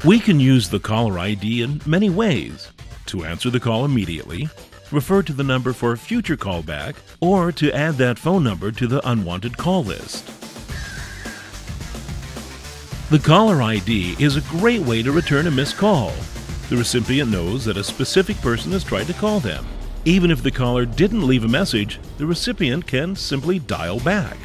We can use the caller ID in many ways: to answer the call immediately, refer to the number for a future callback, or to add that phone number to the unwanted call list. The caller ID is a great way to return a missed call. The recipient knows that a specific person has tried to call them. Even if the caller didn't leave a message, the recipient can simply dial back.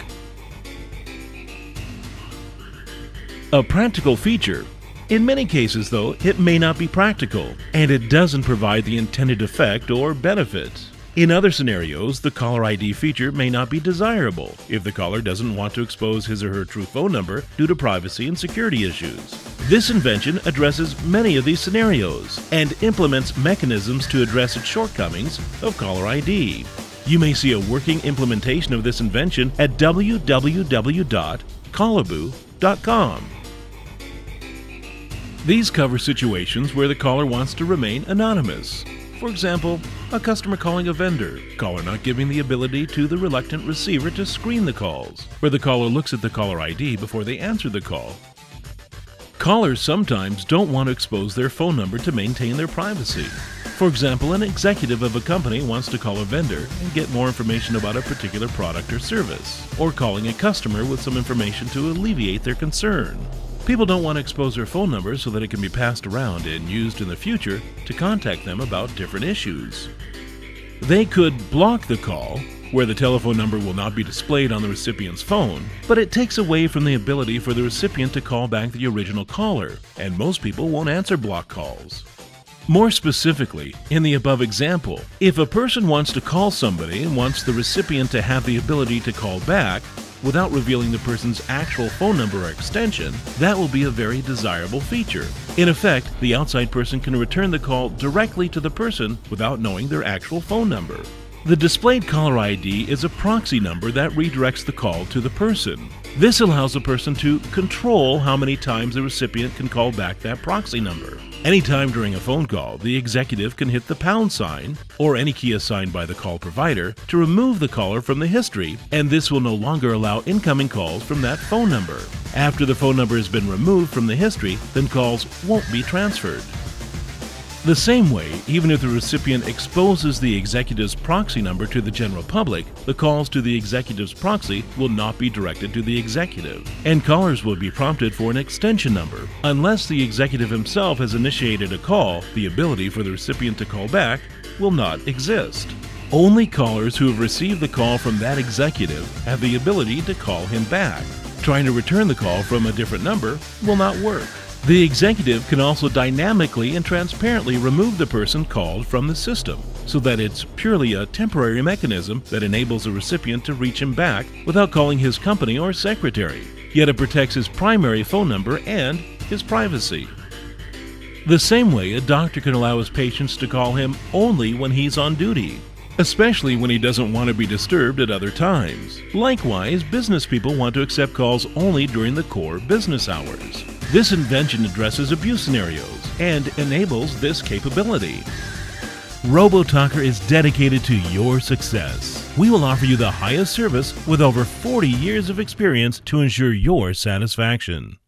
A practical feature. In many cases, though, it may not be practical, and it doesn't provide the intended effect or benefit. In other scenarios, the caller ID feature may not be desirable if the caller doesn't want to expose his or her true phone number due to privacy and security issues. This invention addresses many of these scenarios and implements mechanisms to address its shortcomings of caller ID. You may see a working implementation of this invention at www.callaboo.com. These cover situations where the caller wants to remain anonymous. For example, a customer calling a vendor, caller not giving the ability to the reluctant receiver to screen the calls, where the caller looks at the caller ID before they answer the call. Callers sometimes don't want to expose their phone number to maintain their privacy. For example, an executive of a company wants to call a vendor and get more information about a particular product or service, or calling a customer with some information to alleviate their concern. People don't want to expose their phone number so that it can be passed around and used in the future to contact them about different issues. They could block the call, where the telephone number will not be displayed on the recipient's phone, but it takes away from the ability for the recipient to call back the original caller, and most people won't answer block calls. More specifically, in the above example, if a person wants to call somebody and wants the recipient to have the ability to call back, without revealing the person's actual phone number or extension, that will be a very desirable feature. In effect, the outside person can return the call directly to the person without knowing their actual phone number. The displayed caller ID is a proxy number that redirects the call to the person. This allows the person to control how many times the recipient can call back that proxy number. Anytime during a phone call, the executive can hit the pound sign, or any key assigned by the call provider, to remove the caller from the history, and this will no longer allow incoming calls from that phone number. After the phone number has been removed from the history, then calls won't be transferred. The same way, even if the recipient exposes the executive's proxy number to the general public, the calls to the executive's proxy will not be directed to the executive, and callers will be prompted for an extension number. Unless the executive himself has initiated a call, the ability for the recipient to call back will not exist. Only callers who have received the call from that executive have the ability to call him back. Trying to return the call from a different number will not work. The executive can also dynamically and transparently remove the person called from the system, so that it's purely a temporary mechanism that enables the recipient to reach him back without calling his company or secretary, yet it protects his primary phone number and his privacy. The same way, a doctor can allow his patients to call him only when he's on duty, especially when he doesn't want to be disturbed at other times. Likewise, business people want to accept calls only during the core business hours. This invention addresses abuse scenarios and enables this capability. RoboTalker is dedicated to your success. We will offer you the highest service with over 40 years of experience to ensure your satisfaction.